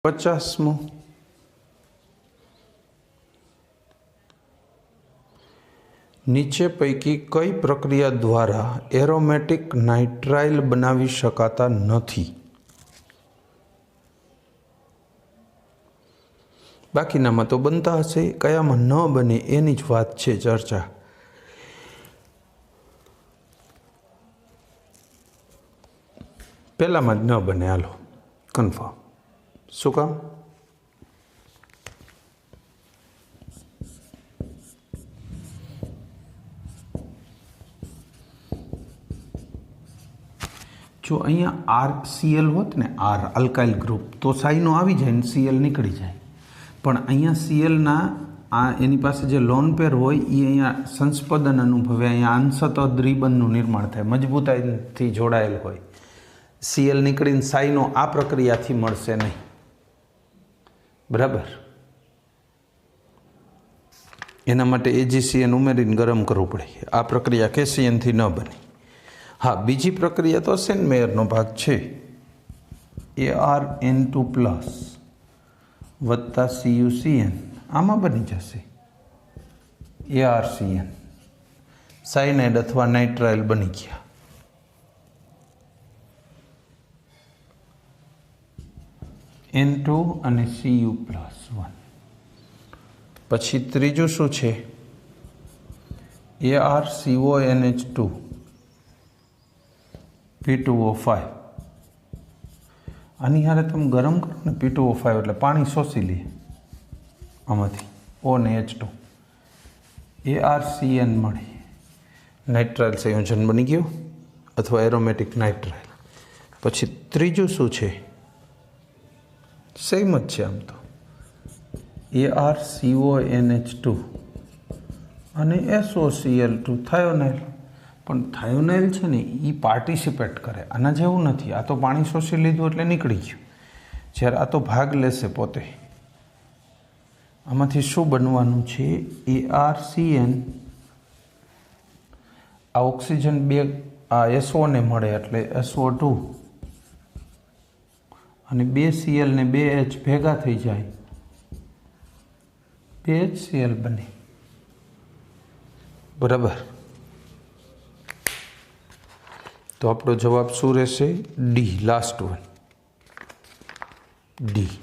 50મો નીચે પૈકી કઈ પ્રક્રિયા દ્વારા એરોમેટિક નાઇટ્રાઇલ બનાવી શકાતા નથી? બાકીનામાં તો બનતા હશે, કયામાં ન બને એની જ વાત છે ચર્ચા. પહેલામાં જ ન બને, હાલો કન્ફર્મ. શું કામ? જો અહીંયા RCl હોત ને, આર અલ્કાઇલ ગ્રુપ, તો સાઈનો આવી જાય ને Cl નીકળી જાય. પણ અહીંયા Clના આ એની પાસે જે લોન પેર હોય એ અહીંયા સંસ્પદન અનુભવે, અહીંયા અંશતઃ દ્વિબંધનું નિર્માણ થાય, મજબૂતાઈથી જોડાયેલ હોય. Cl નીકળીને સાઈનો આ પ્રક્રિયાથી મળશે નહીં. બરાબર? એના માટે AgCN ઉમેરીને ગરમ કરવું પડે. આ પ્રક્રિયા KCNથી ન બને. હા, બીજી પ્રક્રિયા તો સેનમેયરનો ભાગ છે. ArN2+ વત્તા CuCN, આમાં બની જશે ArCN. સાયનાઇડ અથવા નાઇટ્રાઇલ બની ગયા. N2 અને Cu+1. પછી ત્રીજું શું છે? ArCONH2 P2O5. આની હારે તમે ગરમ કરો ને P2O5 એટલે પાણી શોષી લે આમાંથી, O ને H2, ArCN મળે. નાઇટ્રાઇલ સંયોજન બની ગયું અથવા એરોમેટિક નાઇટ્રાઇલ. પછી ત્રીજું શું છે? સેમ જ છે આમ તો, ArCONH2 અને SOCl2 થાયોનાઇલ. પણ થાયોનાઇલ છે ને એ પાર્ટિસિપેટ કરે, આના જેવું નથી. આ તો પાણી શોષી લીધું એટલે નીકળી ગયું. જ્યારે આ તો ભાગ લેશે પોતે. આમાંથી શું બનવાનું છે? ArCN. આ ઓક્સિજન બે આ SO ને મળે એટલે SO2 અને 2 Cl ને 2 H ભેગા થઈ જાય, 2 HCl બને. બરાબર? તો આપણો જવાબ શું રહેશે? D, last one, D.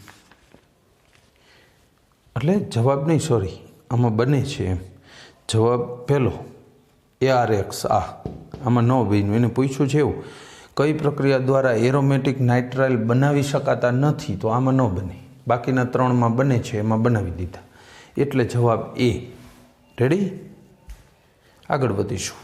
એટલે જવાબ નહીં, સોરી, આમાં બને છે એમ. જવાબ પહેલો ARX. આમાં ન બન્યું. એને પૂછ્યું છે એવું, કઈ પ્રક્રિયા દ્વારા એરોમેટિક નાઇટ્રાઇલ બનાવી શકાતા નથી? તો આમાં ન બને. બાકીના ત્રણમાં બને છે, એમાં બનાવી દીધા. એટલે જવાબ એ. રેડી? આગળ વધીશું.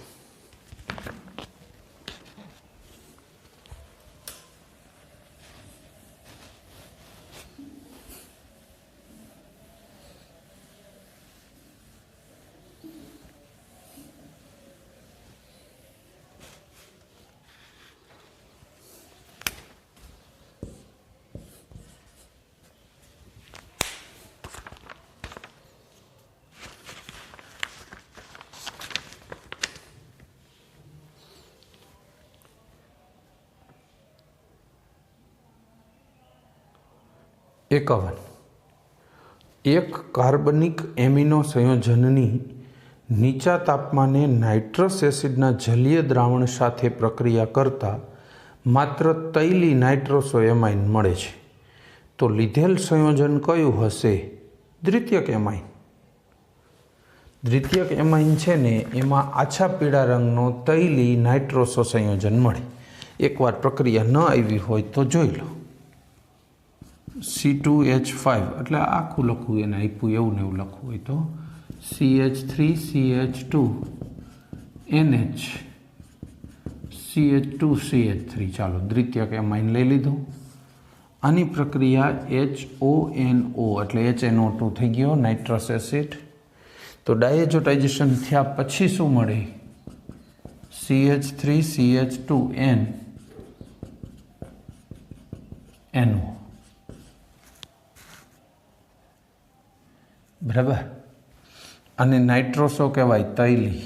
એક કાર્બનિક એમિનો સંયોજનની નીચા તાપમાને નાઇટ્રસ એસિડના જલીય દ્રાવણ સાથે પ્રક્રિયા કરતા માત્ર તૈલી નાઇટ્રોસોએમાઇન મળે છે. તો લીધેલ સંયોજન કયું હશે? દ્વિતીયક એમાઇન. દ્વિતીયક એમાઇન છે ને એમાં આછા પીળા રંગનો તૈલી નાઇટ્રોસો સંયોજન મળે. એકવાર પ્રક્રિયા ન આવી હોય તો જોઈ લો. C2H5 એટલે આખું લખવું, એને આપ્યું એવું ને એવું લખવું હોય તો CH3CH2NH CH2CH3. ચાલો, દ્વિતીયક એમાઇન લઈ લીધું. આની પ્રક્રિયા HONO એટલે HNO2 થઈ ગયો, નાઇટ્રસ એસિડ. તો ડાયઝોટાઇઝેશન થયા પછી શું મળે? CH3CH2NO. બરાબર? અને નાઇટ્રોસો કહેવાય તૈલી.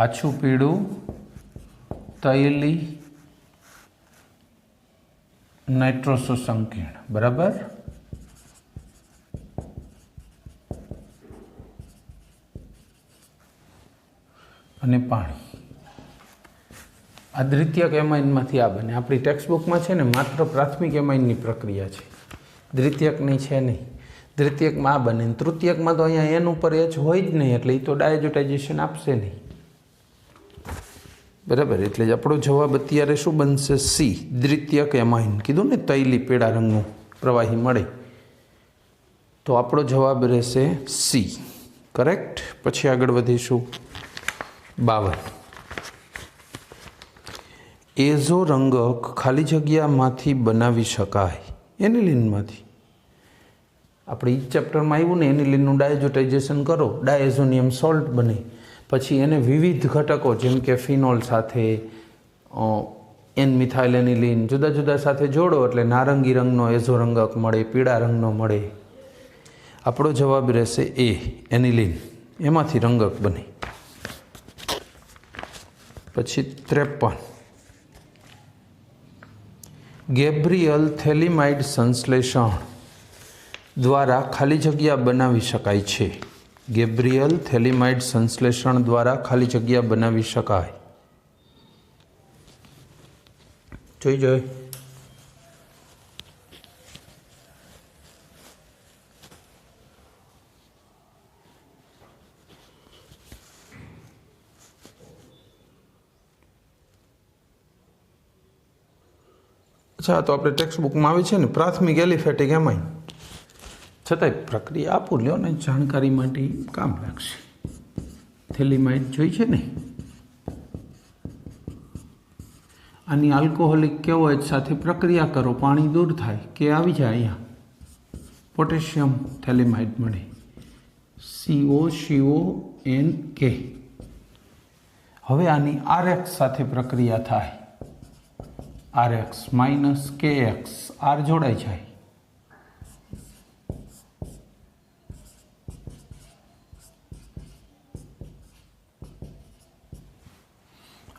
આછું પીળું તૈલી નાઇટ્રોસો સંકીર્ણ, બરાબર. અને પાણી. આ દ્વિતીયક એમાઇનમાંથી આ બને. આપણી ટેક્સ્ટબુકમાં છે ને માત્ર પ્રાથમિક એમાઇનની પ્રક્રિયા છે, દ્વિતીયકની છે નહીં. દ્વિતીયકમાં આ બને, તૃતીયકમાં તો અહીંયા એન ઉપર એચ હોય જ નહીં, એટલે એ તો ડાયઝોટાઇઝેશન આપશે નહીં, બરાબર. એટલે જ આપણો જવાબ અત્યારે શું બનશે? સી, દ્વિતીયક એમાઇન. કીધું ને તૈલી પીળા રંગનું પ્રવાહી મળે, તો આપણો જવાબ રહેશે સી, કરેક્ટ. પછી આગળ વધીશું. 52. એઝો રંગક ખાલી જગ્યામાંથી બનાવી શકાય. એનિલિનમાંથી. આપણે એ ચેપ્ટરમાં આવ્યું ને, એનિલિનનું ડાયઝોટાઇઝેશન કરો, ડાયઝોનિયમ સોલ્ટ બને. પછી એને વિવિધ ઘટકો જેમ કે ફિનોલ સાથે એન મિથાઇલ એનિલિન જુદા જુદા સાથે જોડો એટલે નારંગી રંગનો એઝો રંગક મળે, પીળા રંગનો મળે. આપણો જવાબ રહેશે એ, એનિલિન. એમાંથી રંગક બને. પછી 53. ગેબ્રિયલ થેલિમાઇડ સંશ્લેષણ દ્વારા ખાલી જગ્યા બનાવી શકાય છે. ગેબ્રિયલ થેલિમાઇડ સંશ્લેષણ દ્વારા ખાલી જગ્યા બનાવી શકાય. જોઈ. અચ્છા, તો આપણે ટેક્સ્ટ બુકમાં આવે છે ને પ્રાથમિક એલિફેટિક એમાઇન. છતાંય પ્રક્રિયા આપું લ્યો ને, જાણકારી માટે કામ લાગશે. થેલિમાઇડ જોઈ છે ને, આની આલ્કોહોલિક કેવોએચ સાથે પ્રક્રિયા કરો, પાણી દૂર થાય કે આવી જાય. અહીંયા પોટેશિયમ થેલિમાઇડ મળે, COCONK. હવે આની RX સાથે પ્રક્રિયા થાય, RX - KX, R જોડાઈ જાય.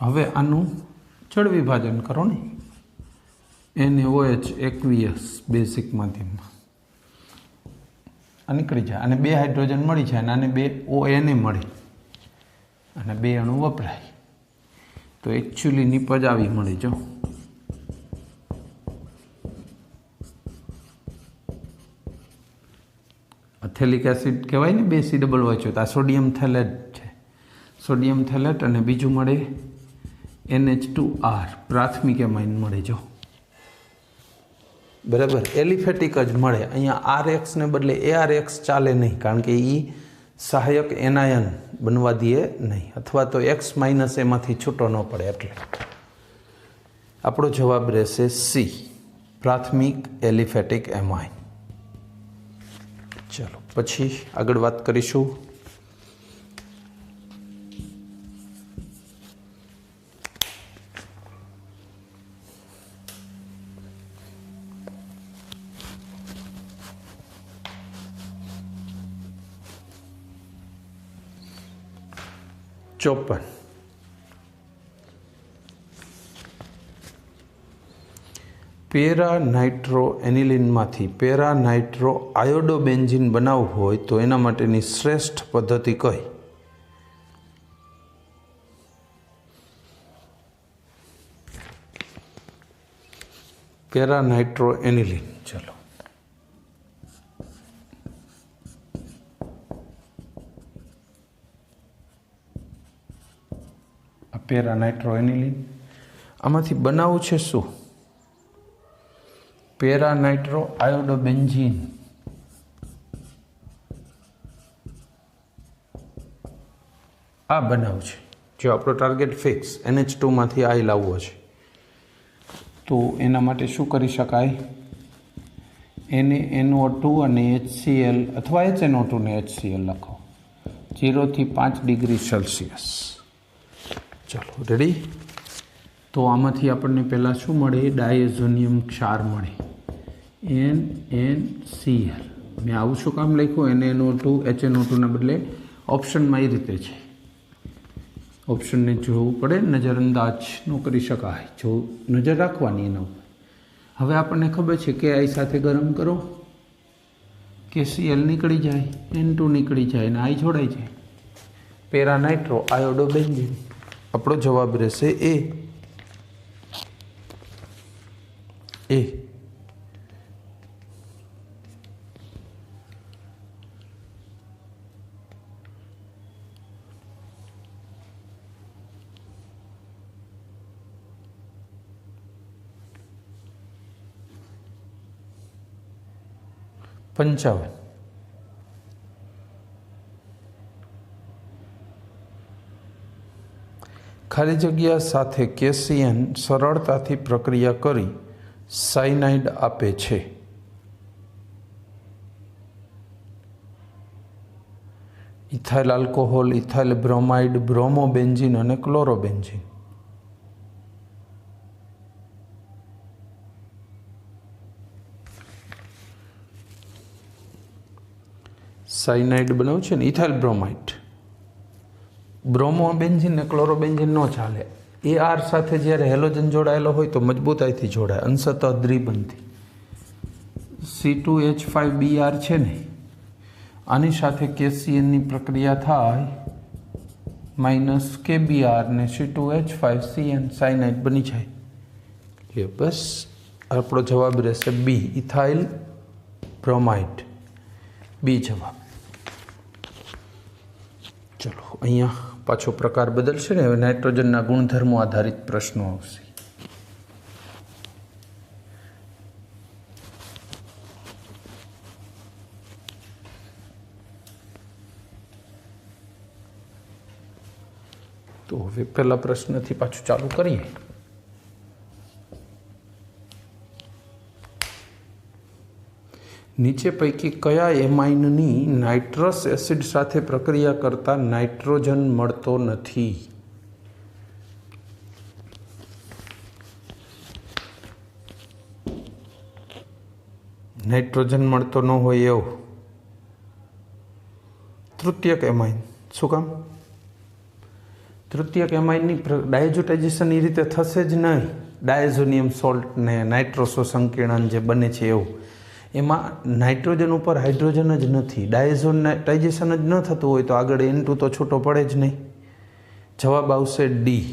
હવે આનું જળ વિભાજન કરો ને, NaOH એક્વિયસ બેઝિક માધ્યમમાં આ નીકળી જાય, અને 2 હાઇડ્રોજન મળી જાય, અને આને 2 ONA મળે, અને 2 અણુ વપરાય. તો એકચ્યુઅલી નિપજ આવી મળે. જો થેલિક એસિડ કહેવાય ને, 2 COO. તો આ સોડિયમ થેલેટ છે, સોડિયમ થેલેટ, અને બીજું મળે NH2R, પ્રાથમિક એમાઇન મળે. જો બરાબર, એલિફેટિક જ મળે. અહીંયા RX ને બદલે ARX ચાલે નહીં, કારણ કે એ સહાયક એનાયન બનવા દે નહીં, અથવા તો X - એમાંથી છૂટો ન પડે. એટલે આપણો જવાબ રહેશે સી, પ્રાથમિક એલિફેટિક એમાઇન. ચલો પછી આગળ વાત કરીશું. ચોપન. પેરા નાઇટ્રો એનિલિનમાંથી પેરા નાઇટ્રો આયોડોબેન્ઝીન બનાવવું હોય તો એના માટેની શ્રેષ્ઠ પદ્ધતિ કઈ? Para nitro aniline. ચલો પેરા નાઇટ્રો એનિલિન આમાંથી બનાવવું છે શું? Para nitro iodobenzene. આ બનાવવું છે. જો આપણો ટાર્ગેટ ફિક્સ NH2 માંથી આઈ લાવવો છે, તો એના માટે શું કરી શકાય? NaNO2 અને HCl અથવા HNO2 ને HCl લખો, 0 થી 5 ડિગ્રી સેલ્સિયસ. ચાલો રેડી. તો આમાંથી આપણને પહેલાં શું મળે? ડાયઝોનિયમ ક્ષાર મળે, NaCl. મેં આવું શું કામ લખ્યું? NaNO2 HNO2 ના બદલે ઓપ્શનમાં એ રીતે છે. ઓપ્શનને જોવું પડે, નજરઅંદાજ ન કરી શકાય, જો નજર રાખવાની એના ઉપર. હવે આપણને ખબર છે કે આઈ સાથે ગરમ કરો KCl નીકળી જાય, N2 નીકળી જાય અને આઈ જોડાઈ જાય, પેરા નાઇટ્રો આયોડો બેન્ઝીન. આપણો જવાબ રહેશે એ. એ 55. ખાલી જગ્યા સાથે કેસીએન સરળતાથી પ્રક્રિયા કરી સાયનાઇડ આપે છે. ઇથાઇલ આલ્કોહોલ, ઇથાઇલ બ્રોમાઇડ, બ્રોમોબેન્ઝીન અને ક્લોરોબેન્ઝીન. સાયનાઇડ બનાવ્યું છે ને ઇથાઇલ બ્રોમાઇડ. બ્રોમોબેન્ઝીન ને ક્લોરોબેન્ઝીન ન ચાલે. એ આર સાથે જ્યારે હેલોજન જોડાયેલો હોય તો મજબૂતાઈથી જોડાય, અંશતઃ દ્વિબંધી. C2H5Br છે ને, આની સાથે KCnની પ્રક્રિયા થાય -KBr ને C2H5Cn સાયનાઇડ બની જાય. એટલે બસ આપણો જવાબ રહેશે બી, ઇથાઇલ બ્રોમાઇડ. બી જવાબ. ચલો અહીંયા પાછો પ્રકાર બદલશે ને, હવે નાઇટ્રોજનના ગુણધર્મો આધારિત પ્રશ્નો આવશે. તો હવે પહેલા પ્રશ્નથી પાછું ચાલુ કરીએ. નીચે પૈકી કયા એમાઇનની નાઇટ્રસ એસિડ સાથે પ્રક્રિયા કરતા નાઇટ્રોજન મળતો નથી? નાઇટ્રોજન મળતો ન હોય એવું તૃતીયક એમાઇન. શું કામ? તૃતીયક એમાઇનની ડાયઝોટાઇઝેશન એ રીતે થશે જ નહીં. ડાયઝોનિયમ સોલ્ટ ને નાઇટ્રોસો સંકીર્ણન જે બને છે એવું, એમાં નાઇટ્રોજન ઉપર હાઇડ્રોજન જ નથી. ડાયઝોટાઇઝેશન જ ન થતું હોય તો આગળ N2 તો છૂટો પડે જ નહીં. જવાબ આવશે ડી.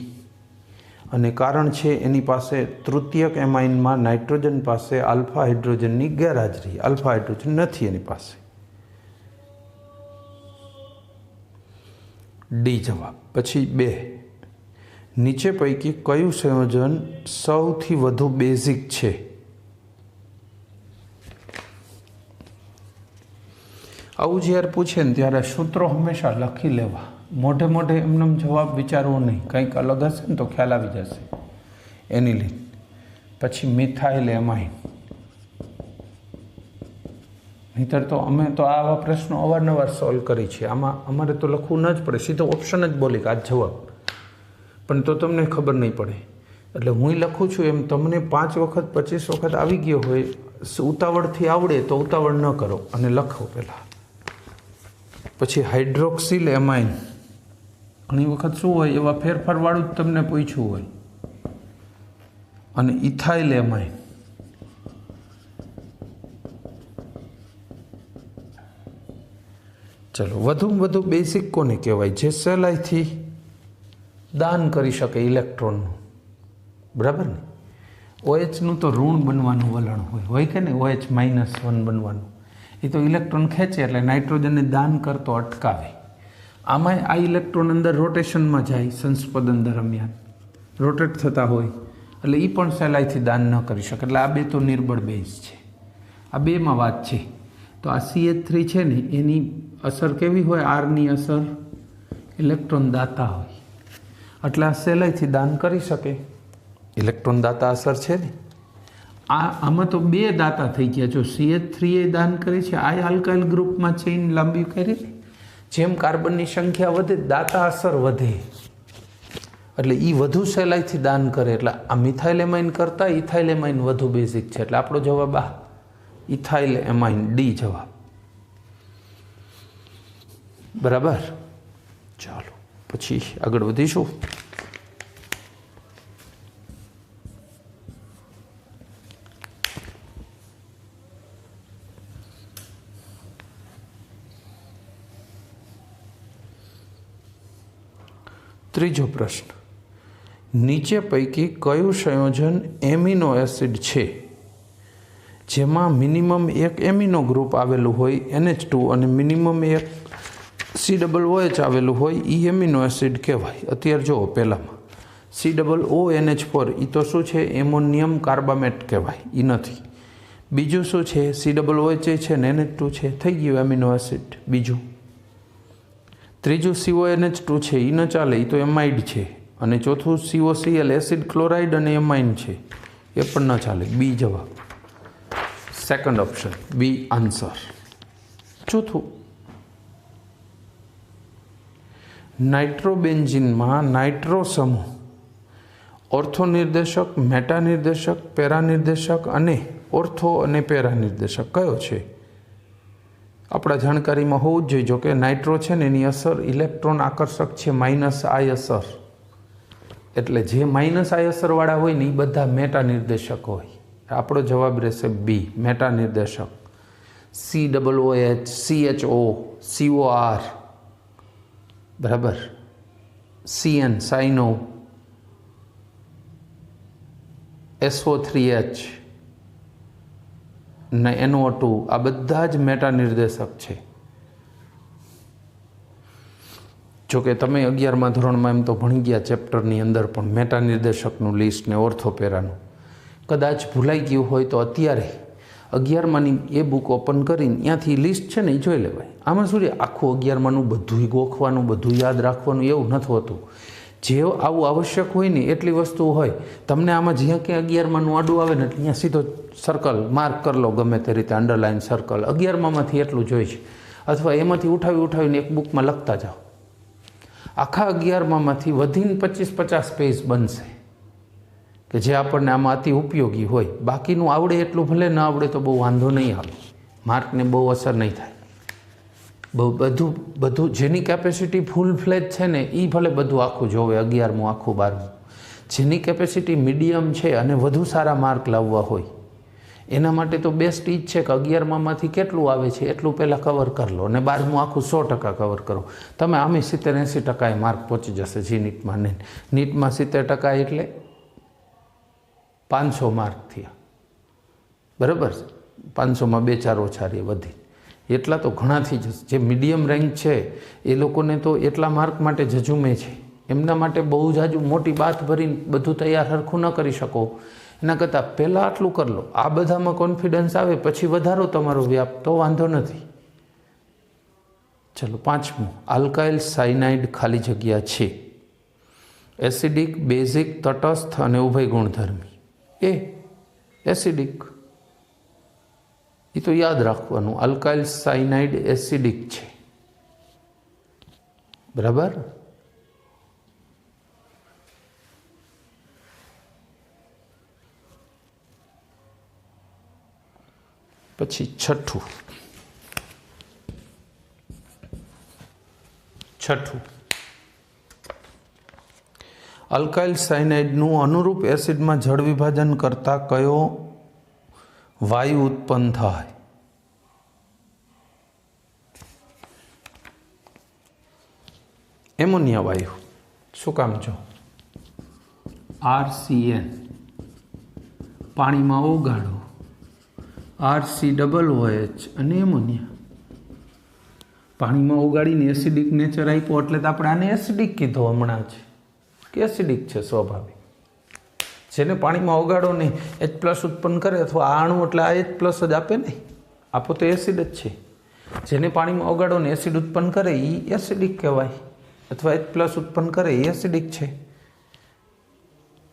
અને કારણ છે એની પાસે તૃતીયક એમાઇનમાં નાઇટ્રોજન પાસે આલ્ફા હાઇડ્રોજનની ગેરહાજરી. આલ્ફા હાઇડ્રોજન નથી એની પાસે. ડી જવાબ. પછી 2, નીચે પૈકી કયું સંયોજન સૌથી વધુ બેઝિક છે? આવું જ્યારે પૂછે ને ત્યારે સૂત્રો હંમેશા લખી લેવા. મોઢે મોઢે એમને જવાબ વિચારવો નહીં, કંઈક અલગ હશે ને તો ખ્યાલ આવી જશે. એનિલિન. પછી મિથાઇલ એમાઇન. નહીંતર તો અમે તો આવા પ્રશ્નો અવારનવાર સોલ્વ કરી છે. આમાં અમારે તો લખવું ન જ પડે, સીધો ઓપ્શન જ બોલી કે આ જવાબ, પણ તો તમને ખબર નહીં પડે. એટલે હું લખું છું એમ તમને 5 વખત 25 વખત આવી ગયો હોય, ઉતાવળથી આવડે તો ઉતાવળ ન કરો અને લખો પહેલાં. પછી હાઇડ્રોક્સિલ એમાઇન. ઘણી વખત શું હોય, એવા ફેરફારવાળું જ તમને પૂછ્યું હોય. અને ઇથાઇલ એમાઇન. ચલો, વધુમાં વધુ બેઝિક કોને કહેવાય? જે સહેલાઈથી દાન કરી શકે ઇલેક્ટ્રોનનું. બરાબર ને? OHનું તો ઋણ બનવાનું વલણ હોય કે નહીં? OH -1 બનવાનું. એ તો ઇલેક્ટ્રોન ખેંચે એટલે નાઇટ્રોજનને દાન કરતો અટકાવે. આમાં આ ઇલેક્ટ્રોન અંદર રોટેશનમાં જાય, સંસ્પદન દરમિયાન રોટેટ થતા હોય, એટલે એ પણ સહેલાઈથી દાન ન કરી શકે. એટલે આ બે તો નિર્બળ બેઝ છે. આ બેમાં વાત છે. તો આ CH3 છે ને, એની અસર કેવી હોય? આરની અસર ઇલેક્ટ્રોન દાતા હોય, એટલે આ સહેલાઈથી દાન કરી શકે. ઇલેક્ટ્રોન દાતા અસર છે ને. આમાં તો 2 દાતા થઈ ગયા. જો CH3 એ દાન કરી છે, આ આલ્કાઇલ ગ્રુપમાં ચેઇન લાંબી કરી. જેમ કાર્બનની સંખ્યા વધે દાતા અસર વધે, એટલે એ વધુ સહેલાઈથી દાન કરે. એટલે આ મિથાઇલ એમાઇન કરતાં ઇથાઇલ એમાઇન વધુ બેઝિક છે. એટલે આપણો જવાબ આ ઇથાઇલ એમાઇન. ડી જવાબ. બરાબર. ચાલો પછી આગળ વધીશું. ત્રીજો પ્રશ્ન, નીચે પૈકી કયું સંયોજન એમિનો એસિડ છે જેમાં મિનિમમ એક એમિનો ગ્રુપ આવેલું હોય NH2 અને મિનિમમ એક COOH આવેલું હોય એ એમિનો એસિડ કહેવાય? અત્યારે જુઓ, પહેલામાં COONH4 એ તો શું છે? એમોનિયમ કાર્બામેટ કહેવાય, એ નથી. બીજું શું છે? COOH છે ને NH2 છે, થઈ ગયું એમિનો એસિડ બીજું. ત્રીજું CONH2 છે, એ ન ચાલે, એ તો એમાઇડ છે. અને ચોથું COCl એસિડ ક્લોરાઇડ અને એમાઇન છે, એ પણ ન ચાલે. બી જવાબ, સેકન્ડ ઓપ્શન, બી આન્સર. ચોથું, નાઇટ્રોબેન્ઝીનમાં નાઇટ્રો સમૂહ ઓર્થો નિર્દેશક, મેટા નિર્દેશક, પેરા નિર્દેશક અને ઓર્થો અને પેરા નિર્દેશક કયો છે? આપણા જાણકારીમાં હોવું જ જોઈએ. જો કે નાઇટ્રો છે ને એની અસર ઇલેક્ટ્રોન આકર્ષક છે, -I અસર. એટલે જે -I અસરવાળા હોય ને એ બધા મેટા નિર્દેશક હોય. આપણો જવાબ રહેશે બી, મેટા નિર્દેશક. COOH, CHO, COR, બરાબર, CN, સાઇનો, SO3H ને NO2, આ બધા જ મેટા નિર્દેશક છે. જોકે તમે 11મા ધોરણમાં એમ તો ભણી ગયા ચેપ્ટરની અંદર પણ મેટા નિર્દેશકનું લિસ્ટ ને ઓર્થોપેરાનું. કદાચ ભૂલાઈ ગયું હોય તો અત્યારે 11માની એ બુક ઓપન કરીને ત્યાંથી લિસ્ટ છે ને એ જોઈ લેવાય. આમાં શું છે, આખું 11માનું બધું ગોખવાનું, બધું યાદ રાખવાનું એવું નથી હોતું. જે આવું આવશ્યક હોય ને એટલી વસ્તુ હોય. તમને આમાં જ્યાં ક્યાં 11માનું આડું આવે ને એટલે ત્યાં સીધો સર્કલ માર્ક કરી લો, ગમે તે રીતે અંડરલાઇન સર્કલ. 11મામાંથી એટલું જોઈ છે, અથવા એમાંથી ઉઠાવીને એક બુકમાં લખતા જાઓ. આખા 11મામાંથી વધીને 25-50 પેજ બનશે કે જે આપણને આમાં અતિ ઉપયોગી હોય. બાકીનું આવડે એટલું ભલે ન આવડે તો બહુ વાંધો નહીં આવે, માર્કને બહુ અસર નહીં થાય. બધું જેની કેપેસિટી ફૂલ ફ્લેજ છે ને એ ભલે બધું આખું જોવે, 11મું આખું 12મું. જેની કેપેસિટી મીડિયમ છે અને વધુ સારા માર્ક લાવવા હોય એના માટે તો બેસ્ટ એ જ છે કે 11મામાંથી કેટલું આવે છે એટલું પહેલાં કવર કરી લો અને 12મું આખું 100% કવર કરો. તમે આમે 70-80% માર્ક પહોંચી જશે. જી નીટમાં ને નીટમાં 70% એટલે 500 માર્ક થયા, બરાબર. 500માં 2-4 ઓછા રહે વધી, એટલા તો ઘણાથી જ. જે મીડિયમ રેન્ક છે એ લોકોને તો એટલા માર્ક માટે જજુમે છે. એમના માટે બહુ જાજુ મોટી બાત ભરીને બધું તૈયાર સરખું ન કરી શકો. એના કરતાં પહેલાં આટલું કરી લો. આ બધામાં કોન્ફિડન્સ આવે પછી વધારો તમારો વ્યાપ, તો વાંધો નથી. ચલો, 5મું, આલ્કાઇલ સાયનાઇડ ખાલી જગ્યા છે એસિડિક, બેઝિક, તટસ્થ અને ઉભય ગુણધર્મી. એસિડિક, એ તો યાદ રાખવાનું. આલ્કાઇલ સાયનાઇડ એસિડિક છે, બરાબર. પછી છઠ્ઠું, આલ્કાઇલ સાયનાઇડનું અનુરૂપ એસિડમાં જળ વિભાજન કરતા કયો વાયુ ઉત્પન્ન થાય? એમોનિયા વાયુ. શું કામ? જો RCN પાણીમાં ઓગાળો, RCOOH અને એમોનિયા પાણીમાં ઓગાળીને એસિડિક નેચર આપ્યો એટલે તો આપણે આને એસિડિક કીધો હમણાં જ કે એસિડિક છે સ્વાભાવિક. જેને પાણીમાં ઓગાળો નહીં H+ ઉત્પન્ન કરે, અથવા આ અણુ એટલે આ H+ જ આપે નહીં, આપો તો એસિડ જ છે. જેને પાણીમાં ઓગાળો ને એસિડ ઉત્પન્ન કરે એ એસિડિક કહેવાય, અથવા H+ ઉત્પન્ન કરે એ એસિડિક છે.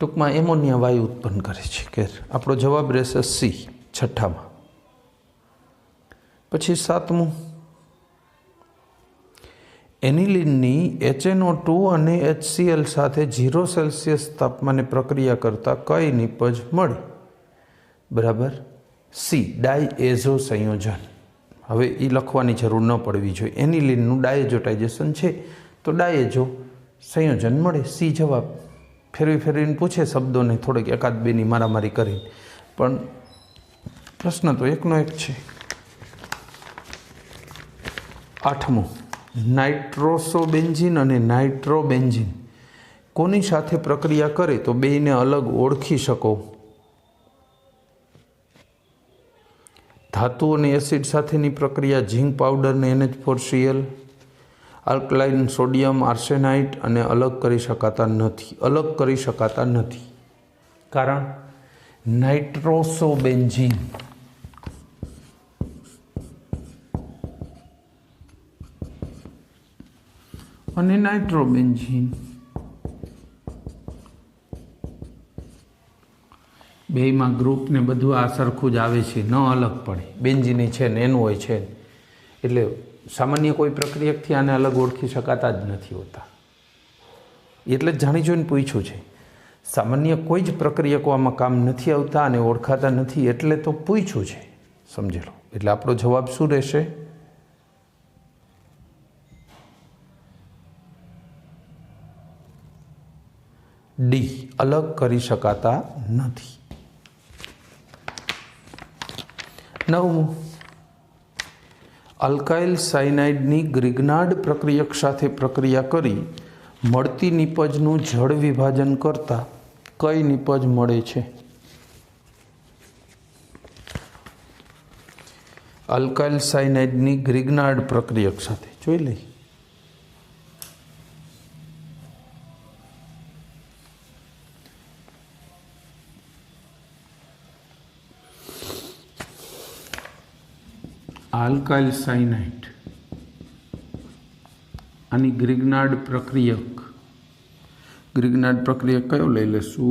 ટૂંકમાં એમોનિયા વાયુ ઉત્પન્ન કરે છે. કે આપણો જવાબ રહેશે સી, છઠ્ઠામાં. પછી 7મું, એનિલિનની HNO2 અને HCl સાથે 0°C તાપમાને પ્રક્રિયા કરતાં કઈ નિપજ મળે? બરાબર, સી, ડાયએઝો સંયોજન. હવે એ લખવાની જરૂર ન પડવી જોઈએ. એનિલિનનું ડાયએઝોટાઇઝેશન છે તો ડાયએઝો સંયોજન મળે. સી જવાબ. ફેરવીને પૂછે શબ્દોને થોડીક એકાદ બેની મારામારી કરીને, પણ પ્રશ્ન તો એકનો એક છે. 8મું, નાઇટ્રોસોબેન્ઝીન અને નાઇટ્રોબેન્ઝીન કોની સાથે પ્રક્રિયા કરે તો બેયને અલગ ઓળખી શકો? ધાતુ અને એસિડ સાથેની પ્રક્રિયા ઝીંક પાવડર ને NH4Cl, આલ્કલાઇન સોડિયમ આર્સેનાઇટ અને અલગ કરી શકાતા નથી. કારણ નાઇટ્રોસોબેન્ઝીન અને નાઇટ્રોબેન્ઝીન બેયમાં ગ્રુપ ને બધું આ સરખું જ આવે છે, ન અલગ પડે. બેન્ઝીન છે ને એનું હોય છે, એટલે સામાન્ય કોઈ પ્રક્રિયાથી આને અલગ ઓળખી શકાતા જ નથી હોતા. એટલે જ જાણી જોઈને પૂછ્યું છે. સામાન્ય કોઈ જ પ્રક્રિયકો આમાં કામ નથી આવતા અને ઓળખાતા નથી, એટલે તો પૂછ્યું છે. સમજી લો. એટલે આપણો જવાબ શું રહેશે? ડી, અલગ કરી શકાતા નથી. 9. અલ્કાઇલ સાયનાઇડની ગ્રિગ્નાર્ડ પ્રક્રિયક સાથે પ્રક્રિયા કરી મળતી નિપજનું જળ વિભાજન કરતા કઈ નિપજ મળે છે? અલ્કાઇલ સાયનાઇડની ગ્રિગ્નાર્ડ પ્રક્રિયક સાથે જોઈ લઈ. આલ્કાઇલ સાયનાઇડ આની ગ્રિગ્નાર્ડ પ્રક્રિયક કયો લઈ લેશું?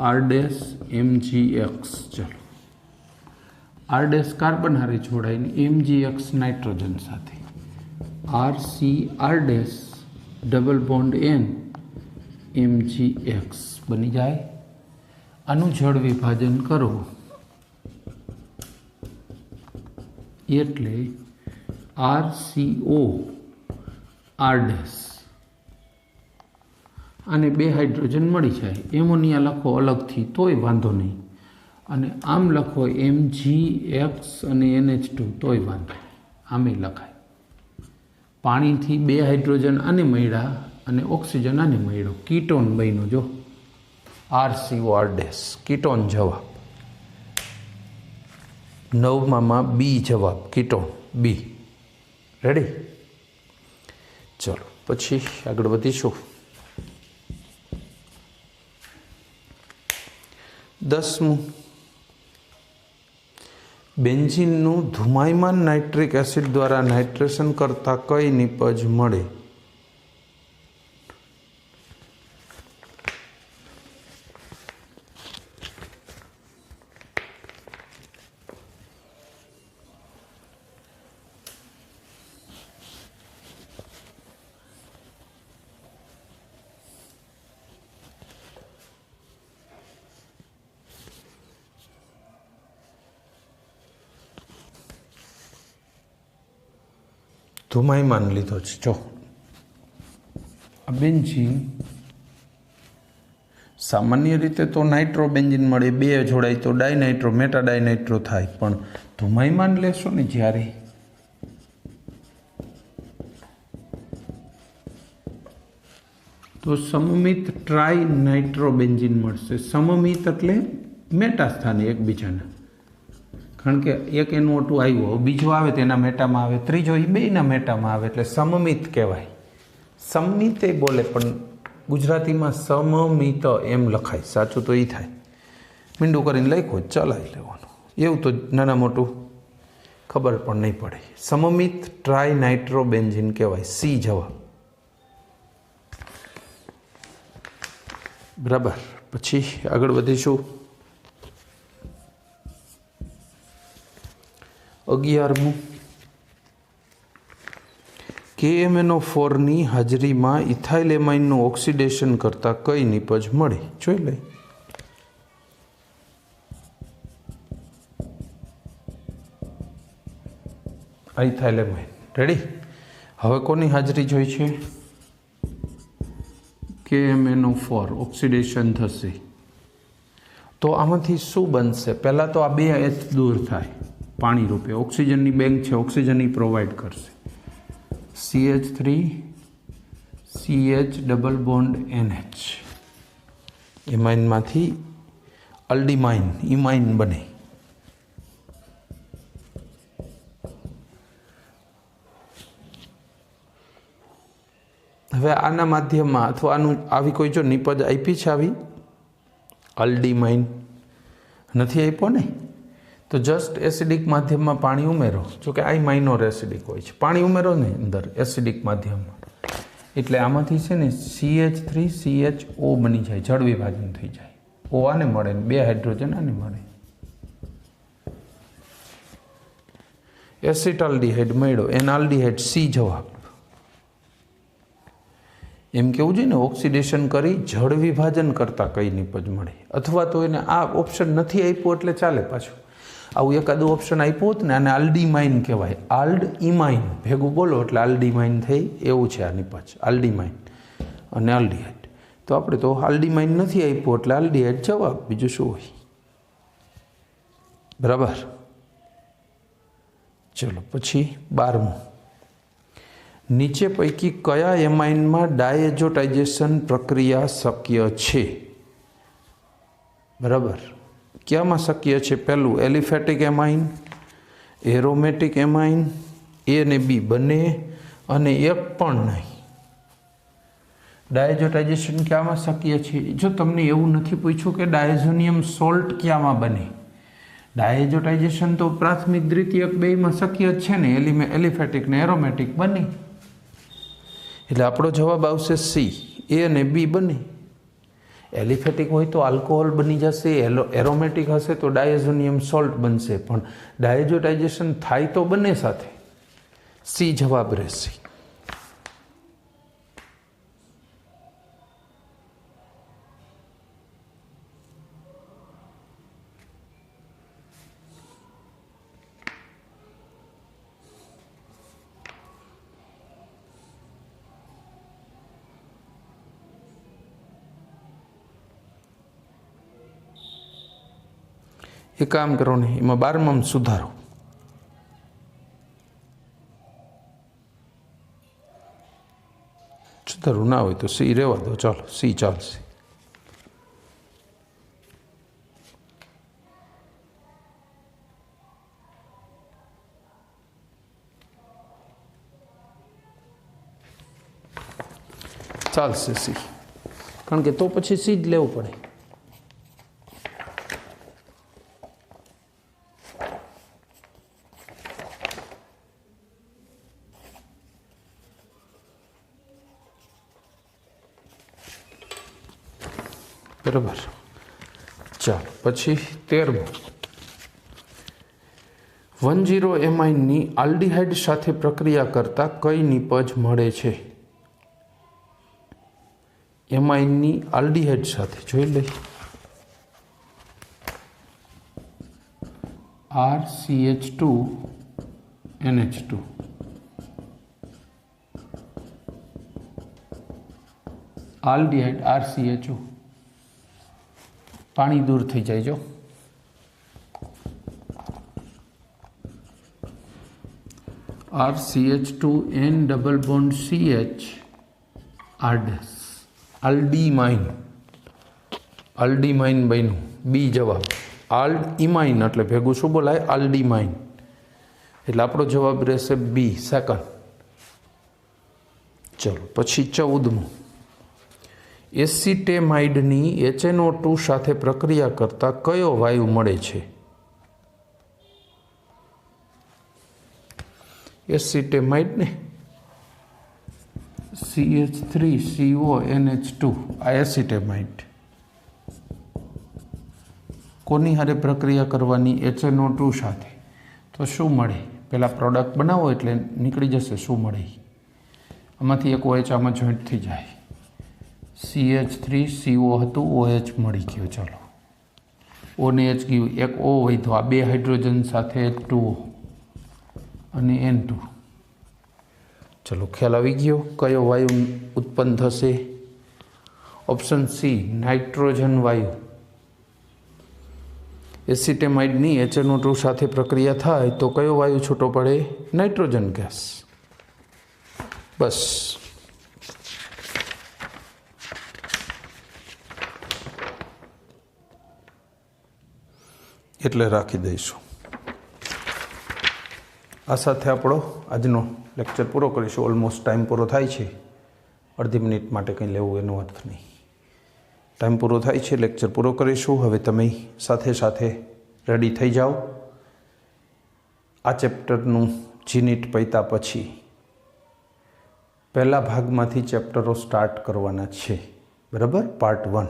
R-MgX. ચલો, R- કાર્બન હારે જોડાઈને MgX નાઇટ્રોજન સાથે RCR- double bond N MgX બની જાય. આનું જળ વિભાજન કરો એટલે RCO R- અને 2 હાઇડ્રોજન મળી જાય. એમોનિયા લખો અલગથી તોય વાંધો નહીં, અને આમ લખો MgX અને NH2 તોય વાંધો નહીં, આમે લખાય. પાણીથી 2 હાઇડ્રોજન આને મળ્યા અને ઓક્સિજન આને મળ્યો, કીટોન બન્યો. જો RCO R- કીટોન જવાબ. 9માં બી જવાબ, કીટોન બી. રેડી? ચલો પછી આગળ વધીશું. 10. બેન્ઝીનનું ધુમાયમાન નાઇટ્રિક એસિડ દ્વારા નાઇટ્રેશન કરતા કઈ નિપજ મળે? ધુમાયમાન લીધો છે. જો આ બેન્ઝીન સામાન્ય રીતે તો નાઇટ્રોબેન્ઝીન મળે, 2 જોડાય તો ડાયનાઇટ્રો મેટા ડાયનાઇટ્રો થાય, પણ ધુમાયમાન લેશો ને જ્યારે તો સમમિત ટ્રાય નાઇટ્રોબેન્ઝીન મળશે. સમમિત એટલે મેટા સ્થાને એકબીજાના, કારણ કે એક NO2 આવ્યો, બીજો આવે તો એના મેટામાં આવે, ત્રીજો એ બેયના મેટામાં આવે, એટલે સમમિત કહેવાય. સમમિત એ બોલે, પણ ગુજરાતીમાં સમમિત એમ લખાય. સાચું તો એ થાય. મીંડું કરીને લખ્યું, ચલાવી લેવાનું. એવું તો નાના મોટું ખબર પણ નહીં પડે. સમમિત ટ્રાય નાઇટ્રોબેન્ઝીન કહેવાય. સી જવાબ. બરાબર. પછી આગળ વધીશું. 11. KMnO4ની હાજરીમાં ઇથાઇલેમાઇનનું ઓક્સિડેશન કરતાં કઈ નિપજ મળે? જોઈ લઈ. ઇથાઇલેમાઇન. રેડી? હવે કોની હાજરી જોઈ છે? KMnO4 ઓક્સિડેશન થશે તો આમાંથી શું બનશે? પહેલાં તો આ 2 H દૂર થાય પાણી રૂપે. ઓક્સિજનની બેંક છે, ઓક્સિજન પ્રોવાઈડ કરશે. CH3 CH double bond NH, એમાઇનમાંથી અલ્ડીમાઇન ઇમાઇન બને. હવે આના માધ્યમમાં અથવા આનું આવી કોઈ જો નિપજ આપી છે, આવી અલ્ડીમાઇન નથી આપ્યો ને, તો જસ્ટ એસિડિક માધ્યમમાં પાણી ઉમેરો. જો કે આ માઇનોર એસિડિક હોય છે, પાણી ઉમેરો ને અંદર એસિડિક માધ્યમમાં, એટલે આમાંથી છે ને CH3CHO બની જાય, જળ વિભાજન થઈ જાય. O આને મળે ને 2 હાઇડ્રોજન આને મળે. એસિટાલ્ડિહાઇડ મળ્યો, એનાલ્ડિહાઇડ, C જવાબ. એમ કેવું જોઈએ ને, ઓક્સિડેશન કરી જળ વિભાજન કરતાં કઈ નિપજ મળે. અથવા તો એને આ ઓપ્શન નથી આપ્યો એટલે ચાલે. પાછું આવું એકાદું ઓપ્શન આપ્યું હોત ને, આને આલ્ડીમાઇન કહેવાય. આલ્ડ ઇમાઇન ભેગું બોલો એટલે આલ્ડીમાઇન થઈ, એવું છે આ નિપજ. આલ્ડીમાઇન અને આલ્ડીહાઇડ. તો આપણે તો આલ્ડીમાઇન નથી આપ્યું એટલે આલ્ડીહાઇડ જવાબ, બીજું શું હોય? બરાબર. ચલો પછી 12મું. નીચે પૈકી કયા એમાઇનમાં ડાયએઝોટાઇઝેશન પ્રક્રિયા શક્ય છે? બરાબર. ક્યાંમાં શક્ય છે? પહેલું aliphatic amine, aromatic amine, A અને B બંને, અને એક પણ નહીં. ડાયએઝોટાઇઝેશન ક્યાંમાં શક્ય છે? જો તમને એવું નથી પૂછ્યું કે ડાયઝોનિયમ સોલ્ટ ક્યાંમાં બને, ડાયએઝોટાઇઝેશન તો પ્રાથમિક દ્વિતીયક બેયમાં શક્ય જ છે ને, એલિફેટિક ને એરોમેટિક બને. એટલે આપણો જવાબ આવશે C, A અને B બને. એલિફેટિક હોય તો આલ્કોહોલ બની જશે, એરોમેટિક હશે તો ડાયઝોનિયમ સોલ્ટ બનશે, પણ ડાયએઝોટાઇઝેશન થાય તો બંને સાથે. C જવાબ રહેશે. એ કામ કરો ને, એમાં 12માં સુધારો. સુધારવું ના હોય તો C રહેવા દો, ચાલો C ચાલશે. ચાલશે C, કારણ કે તો પછી C જ લેવું પડે. બરાબર. ચાલો પછી 13મું. 10 એમાઇનની આલ્ડીહાઇડ સાથે પ્રક્રિયા કરતા કઈ નિપજ મળે છે? એમાઇનની આલ્ડીહાઇડ સાથે જોઈ લઈએ. RCH2 NH2, આલ્ડીહાઇડ RCHO, પાણી દૂર થઈ જાય. જો RCH2N ડબલ બોન્ડ CH આરડેસ, આલ્ડીમાઇન. આલ્ડીમાઇન બન્યું. B જવાબ. આલ્ડ ઇમાઇન એટલે ભેગું શું બોલાય? આલ્ડીમાઇન. એટલે આપણો જવાબ રહેશે B સેકન્ડ. ચલો પછી 14મું. એસિટેમાઇડની HNO2 સાથે પ્રક્રિયા કરતા કયો વાયુ મળે છે? એસિટેમાઇડ ને CH3CO NH2, આ એસિટેમાઇડ. કોની હારે પ્રક્રિયા કરવાની? HNO2 સાથે. તો શું મળે? પહેલાં પ્રોડક્ટ બનાવો એટલે નીકળી જશે શું મળે. આમાંથી એક OH આમાં જોઈન્ટ થઈ જાય, CH3CO હતું, OH મળી ગયો. ચલો O ને H ગયું, એક O વધ્યો, આ 2 હાઇડ્રોજન સાથે H2O અને N2. ચલો ખ્યાલ આવી ગયો કયો વાયુ ઉત્પન્ન થશે? ઓપ્શન C નાઇટ્રોજન વાયુ. એસિટેમાઇડની HNO2 સાથે પ્રક્રિયા થાય તો કયો વાયુ છૂટો પડે? Nitrogen gas. બસ એટલે રાખી દઈશું. આ સાથે આપણો આજનો લેક્ચર પૂરો કરીશું. ઓલમોસ્ટ ટાઈમ પૂરો થાય છે. અડધી મિનિટ માટે કંઈ લેવું એનો અર્થ નહીં. ટાઈમ પૂરો થાય છે, લેક્ચર પૂરો કરીશું. હવે તમે સાથે સાથે રેડી થઈ જાઓ. આ ચેપ્ટરનું જીનીટ પૈતા પછી પહેલા ભાગમાંથી ચેપ્ટરો સ્ટાર્ટ કરવાના છે, બરાબર. પાર્ટ 1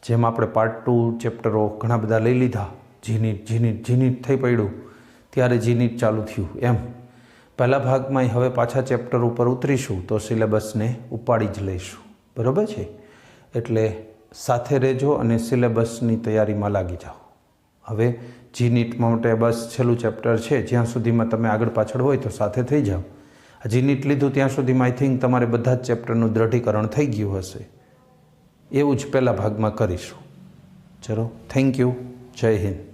જેમ આપણે પાર્ટ 2 ચેપ્ટરો ઘણા બધા લઈ લીધા, જીનીટ થઈ પડ્યું ત્યારે જીનીટ ચાલુ થયું, એમ પહેલા ભાગમાં હવે પાછા ચેપ્ટર ઉપર ઉતરીશું તો સિલેબસને ઉપાડી જ લઈશું, બરાબર છે. એટલે સાથે રહેજો અને સિલેબસની તૈયારીમાં લાગી જાઓ. હવે જીનીટ માટે બસ છેલ્લું ચેપ્ટર છે, જ્યાં સુધીમાં તમે આગળ પાછળ હોય તો સાથે થઈ જાઓ. જીનીટ લીધું ત્યાં સુધીમાં આઈ થિંક તમારે બધા જ ચેપ્ટરનું દ્રઢીકરણ થઈ ગયું હશે. એવું જ પહેલા ભાગમાં કરીશું. ચલો, થેન્ક યુ. જય હિન્દ.